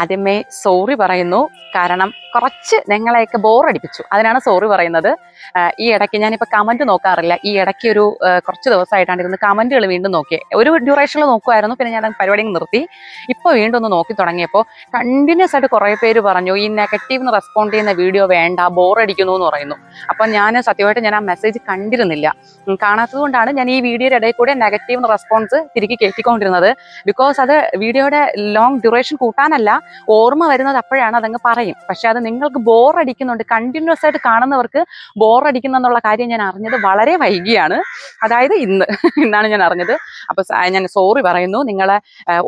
ആദ്യമേ സോറി പറയുന്നു. കാരണം കുറച്ച് നിങ്ങളെയൊക്കെ ബോറടിപ്പിച്ചു, അതിനാണ് സോറി പറയുന്നത്. ഈ ഇടയ്ക്ക് ഞാനിപ്പോൾ കമന്റ് നോക്കാറില്ല. ഈ ഇടയ്ക്ക് ഒരു കുറച്ച് ദിവസമായിട്ടാണ് ഇരുന്ന് കമന്റുകൾ വീണ്ടും നോക്കിയേ. ഒരു ഡ്യൂറേഷനിൽ നോക്കുമായിരുന്നു, പിന്നെ ഞാൻ പരിപാടി നിർത്തി. ഇപ്പോൾ വീണ്ടും ഒന്ന് നോക്കി തുടങ്ങിയപ്പോൾ കണ്ടിന്യൂസ് ആയിട്ട് കുറേ പേര് പറഞ്ഞു ഈ നെഗറ്റീവ് റെസ്പോണ്ട് ചെയ്യുന്ന വീഡിയോ വേണ്ട, ബോറടിക്കുന്നു എന്ന് പറയുന്നു. അപ്പം ഞാൻ സത്യമായിട്ട് ഞാൻ ആ മെസ്സേജ് കണ്ടിരുന്നില്ല. കാണാത്തത് കൊണ്ടാണ് ഞാൻ ഈ വീഡിയോയുടെ ഇടയിൽ കൂടെ നെഗറ്റീവ് റെസ്പോൺസ് തിരികെ കയറ്റിക്കൊണ്ടിരുന്നത്. ബിക്കോസ് അത് വീഡിയോയുടെ ലോങ് ഡ്യൂറേഷൻ കൂട്ടാനല്ല, ഓർമ്മ വരുന്നത് അപ്പോഴാണ്, അതങ്ങ് പറയും. പക്ഷെ അത് നിങ്ങൾക്ക് ബോറടിക്കുന്നുണ്ട്, കണ്ടിന്യൂസ് ആയിട്ട് കാണുന്നവർക്ക് ബോറടിക്കുന്നെന്നുള്ള കാര്യം ഞാൻ അറിഞ്ഞത് വളരെ വൈകിയാണ്. അതായത് ഇന്നാണ് ഞാൻ അറിഞ്ഞത്. അപ്പൊ ഞാൻ സോറി പറയുന്നു. നിങ്ങളെ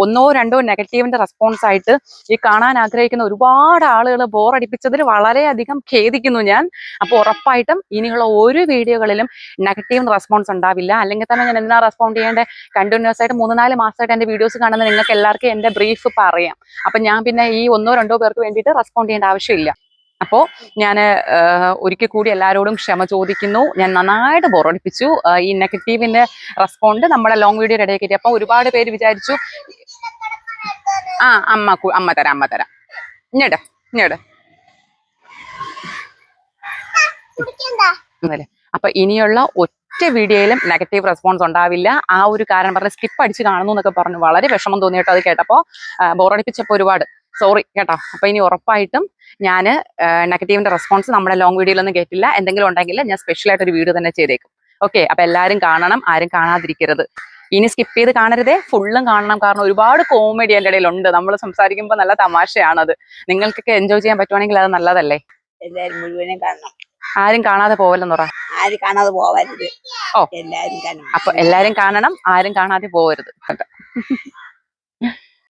ഒന്നോ രണ്ടോ നെഗറ്റീവിന്റെ റെസ്പോൺസ് ആയിട്ട് ഈ കാണാൻ ആഗ്രഹിക്കുന്ന ഒരുപാട് ആളുകൾ ബോറടിപ്പിച്ചതിൽ വളരെയധികം ഖേദിക്കുന്നു ഞാൻ. അപ്പൊ ഉറപ്പായിട്ടും ഇനിയുള്ള ഒരു വീഡിയോകളിലും നെഗറ്റീവ് റെസ്പോൺസ് ഉണ്ടാവില്ല. അല്ലെങ്കിൽ തന്നെ ഞാൻ എന്താ റെസ്പോണ്ട് ചെയ്യേണ്ടത്? കണ്ടിന്യൂസ് ആയിട്ട് 3-4 മാസമായിട്ട് എന്റെ വീഡിയോസ് കാണുന്ന നിങ്ങൾക്ക് എല്ലാവർക്കും എന്റെ ബ്രീഫ് പറയാം. അപ്പൊ ഞാൻ പിന്നെ ഈ 1-2 പേർക്ക് വേണ്ടിയിട്ട് റെസ്പോണ്ട് ചെയ്യേണ്ട ആവശ്യമില്ല. അപ്പോൾ ഞാൻ ഒരിക്കൽ കൂടി എല്ലാവരോടും ക്ഷമ ചോദിക്കുന്നു. ഞാൻ നന്നായിട്ട് ബോറടിപ്പിച്ചു. ഈ നെഗറ്റീവിന്റെ റെസ്പോണ്ട് നമ്മുടെ ലോങ് വീഡിയോ ഇടയിൽ കയറ്റി. അപ്പൊ ഒരുപാട് പേര് വിചാരിച്ചു അമ്മ തരാം ഇങ്ങോട്ട് അപ്പൊ ഇനിയുള്ള ഒറ്റ വീഡിയോയിലും നെഗറ്റീവ് റെസ്പോൺസ് ഉണ്ടാവില്ല. ആ ഒരു കാരണം പറഞ്ഞ് സ്കിപ്പ് അടിച്ച് കാണുന്നു എന്നൊക്കെ പറഞ്ഞു. വളരെ വിഷമം തോന്നി കേട്ടോ അത് കേട്ടപ്പോൾ. ബോറടിപ്പിച്ചപ്പോൾ ഒരുപാട് സോറി കേട്ടോ. അപ്പൊ ഇനി ഉറപ്പായിട്ടും ഞാൻ നെഗറ്റീവിന്റെ റെസ്പോൺസ് നമ്മുടെ ലോങ് വീഡിയോയിലൊന്നും കേട്ടില്ല. എന്തെങ്കിലും ഉണ്ടെങ്കിൽ ഞാൻ സ്പെഷ്യലായിട്ട് ഒരു വീഡിയോ തന്നെ ചെയ്തേക്കും. ഓക്കെ, അപ്പൊ എല്ലാവരും കാണണം, ആരും കാണാതിരിക്കരുത്. ഇനി സ്കിപ്പ് ചെയ്ത് കാണരുതേ, ഫുള്ളും കാണണം. കാരണം ഒരുപാട് കോമഡി എൻ്റെ ഇടയിലുണ്ട്. നമ്മൾ സംസാരിക്കുമ്പോൾ നല്ല തമാശയാണത്. നിങ്ങൾക്കൊക്കെ എൻജോയ് ചെയ്യാൻ പറ്റുവാണെങ്കിൽ അത് നല്ലതല്ലേ? എല്ലാരും മുഴുവനും കാണണം. ആരും കാണാതെ പോവല്ലെന്ന് പറ. ആരും കാണാതെ പോവരുത്. ഓ, എല്ലാരും കാണണം. അപ്പൊ എല്ലാരും കാണണം, ആരും കാണാതെ പോവരുത്.